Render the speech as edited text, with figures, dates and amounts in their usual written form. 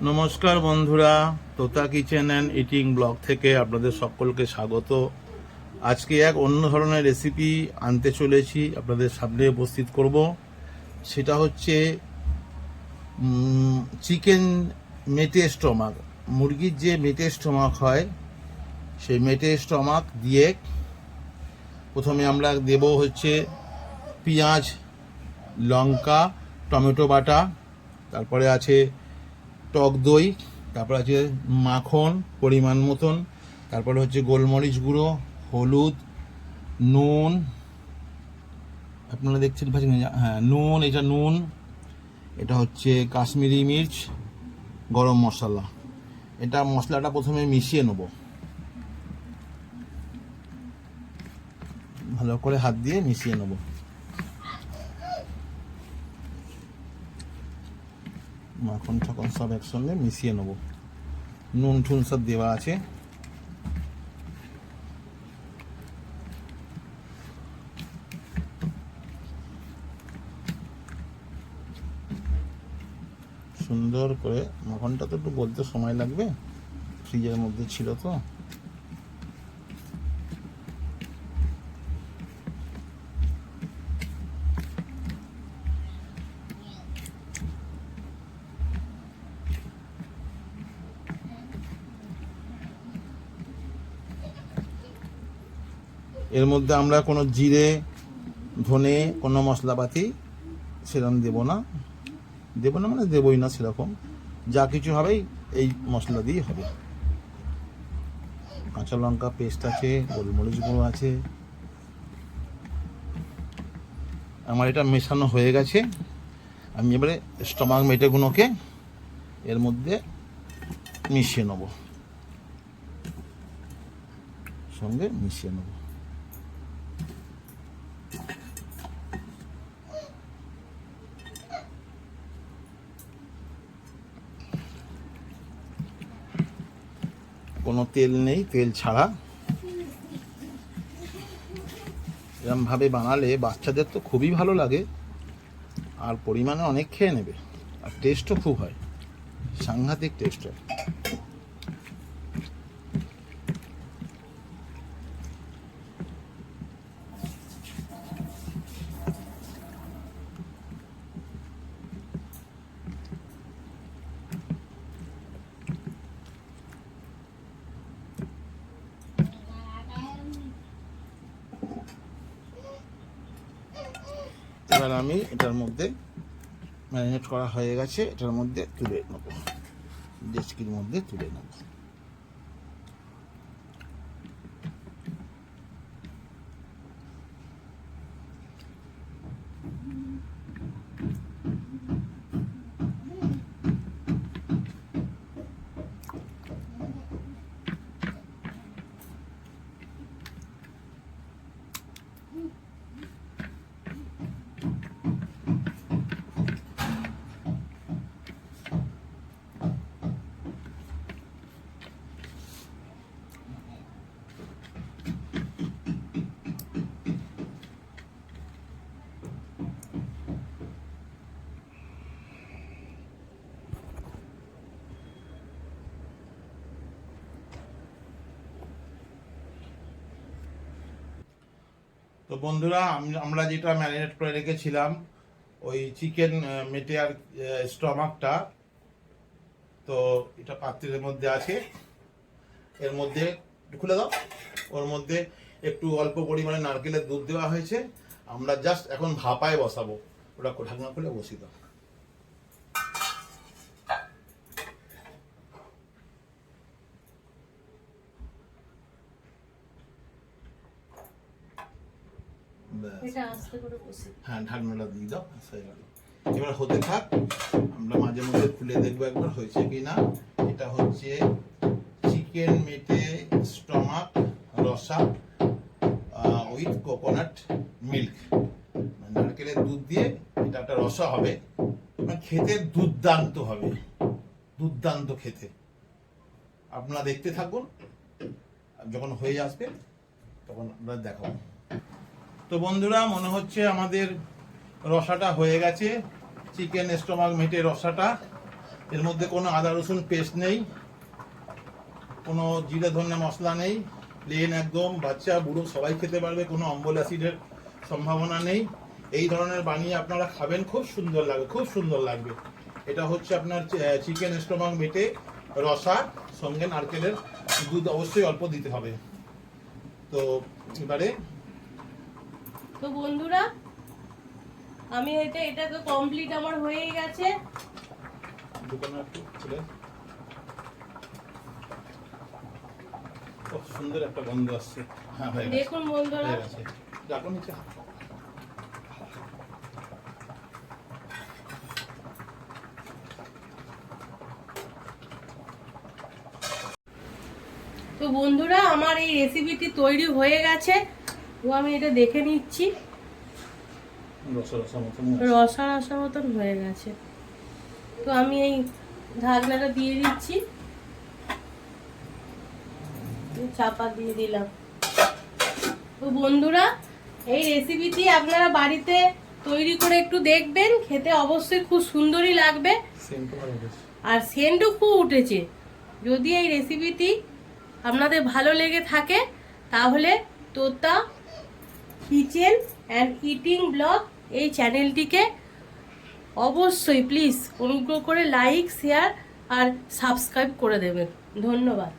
নমস্কার বন্ধুরা, তোতা kitchen and eating blog থেকে আপনাদের সকলকে স্বাগত। আজকে এক অন্য ধরনের রেসিপি আনতে চলেছি, আপনাদের সামনে উপস্থিত করব। সেটা হচ্ছে চিকেন মেটে স্টমাক। মুরগির যে মেটে স্টমাক হয়, সেই মেটে স্টমাক দিয়ে প্রথমে আমরা দেব হচ্ছে পেঁয়াজ, লঙ্কা, টমেটো বাটা, তারপরে আছে টক দই, তারপর আছে মাখন পরিমাণ মতন, তারপরে হচ্ছে গোলমরিচ গুঁড়ো, হলুদ, নুন, আপনারা দেখছেন হ্যাঁ নুন, এটা নুন, এটা হচ্ছে কাশ্মীরি মির্চ, গরম মশলা। এটা মশলাটা প্রথমে মিশিয়ে নেব, ভালো করে হাত দিয়ে মিশিয়ে নেব। মাখন ঠাখন সব একসঙ্গে মিশিয়ে নেব। নুন ঠুন সব দেওয়া আছে। সুন্দর করে, মাখনটা তো একটু বলতে সময় লাগবে, ফ্রিজের মধ্যে ছিল তো। এর মধ্যে আমরা কোনো জিরে, ধনে, কোনো মশলাপাতি সেরকম দেবো না মানে দেবই না সেরকম। যা কিছু হবেই এই মশলা দিয়ে হবে। কাঁচা লঙ্কা পেস্ট আছে, গোলমরিচ গুঁড়ো আছে। আমার এটা মেশানো হয়ে গেছে। আমি এবারে স্টমাক মেটেগুলোকে এর মধ্যে মিশিয়ে নেব, সঙ্গে মিশিয়ে নেব। কোনো তেল নেই, তেল ছাড়া। এরকমভাবে বানালে বাচ্চাদের তো খুবই ভালো লাগে, আর পরিমাণে অনেক খেয়ে নেবে, আর টেস্টও খুব হয়, সাংঘাতিক টেস্ট হয়। এবার আমি এটার মধ্যে ম্যারিনেট করা হয়ে গেছে, এটার মধ্যে তুলে নেব, ডেচকির মধ্যে তুলে নেব। তো বন্ধুরা, আমরা যেটা ম্যারিনেট করে রেখেছিলাম, ওই চিকেন মেটে আর স্টমাকটা, তো এটা পাত্রের মধ্যে আছে। এর মধ্যে খুলে দাও, ওর মধ্যে একটু অল্প পরিমাণে নারকেলের দুধ দেওয়া হয়েছে। আমরা জাস্ট এখন ভাপায় বসাবো। ওটা ঢাকনা খুলে বসিয়ে দাও। হ্যাঁ, ঢাকনাটা দিয়ে দাও, হয়ে গেল। এবার হতে থাক, আমরা মাঝে মধ্যে খুলে দেখবো একবার হয়েছে কিনা। এটা হচ্ছে চিকেন মেটে স্টমাক রসা উইথ কোকোনাট মিল্ক, নারকেলের দুধ দিয়ে এটা একটা রসা হবে। খেতে দুর্দান্ত হবে, দুর্দান্ত খেতে। আপনারা দেখতে থাকুন, যখন হয়ে আসবে তখন আমরা দেখাবো। তো বন্ধুরা, মনে হচ্ছে আমাদের রসাটা হয়ে গেছে, চিকেন স্টমাক মেটে রসাটা। এর মধ্যে কোনো আদা রসুন পেস্ট নেই, কোনো জিরে ধনে মশলা নেই, প্লেন একদম, বাচ্চা বুড়ো সবাই খেতে পারবে, কোনো অম্বল অ্যাসিডের সম্ভাবনা নেই। এই ধরনের বানিয়ে আপনারা খাবেন, খুব সুন্দর লাগবে, খুব সুন্দর লাগবে। এটা হচ্ছে আপনার চিকেন স্টোমাক মেটে রসা, সঙ্গে নারকেলের দুধ অবশ্যই অল্প দিতে হবে। তো এবারে তো বন্ধুরা আমি এটা তো কমপ্লিট আমার হয়ে গেছে। দোকানে একটু খুলে, খুব সুন্দর একটা গন্ধ আসছে। হ্যাঁ হয়ে গেছে, দেখুন বন্ধুরা, হয়ে গেছে। রাখো নিচে। তো বন্ধুরা আমার এই রেসিপিটি তৈরি হয়ে গেছে। তো আমি এটা দেখে নিচ্ছি, রসা রসা মতন রসা রসা মতন হয়ে গেছে। তো আমি এই ঢাকনাটা দিয়ে দিচ্ছি, চাপা দিয়ে দিলাম। তো বন্ধুরা এই রেসিপিটি আপনারা বাড়িতে তৈরি করে একটু দেখবেন, খেতে অবশ্যই খুব সুন্দরই লাগবে, আর সেন্টও খুব উঠেছে। যদি এই রেসিপিটি আপনাদের ভালো লেগে থাকে তাহলে তোতা কিচেন অ্যান্ড ইটিং ব্লগ এই চ্যানেলটিকে অবশ্যই প্লিজ অনুগ্রহ করে লাইক, শেয়ার আর সাবস্ক্রাইব করে দেবেন। ধন্যবাদ।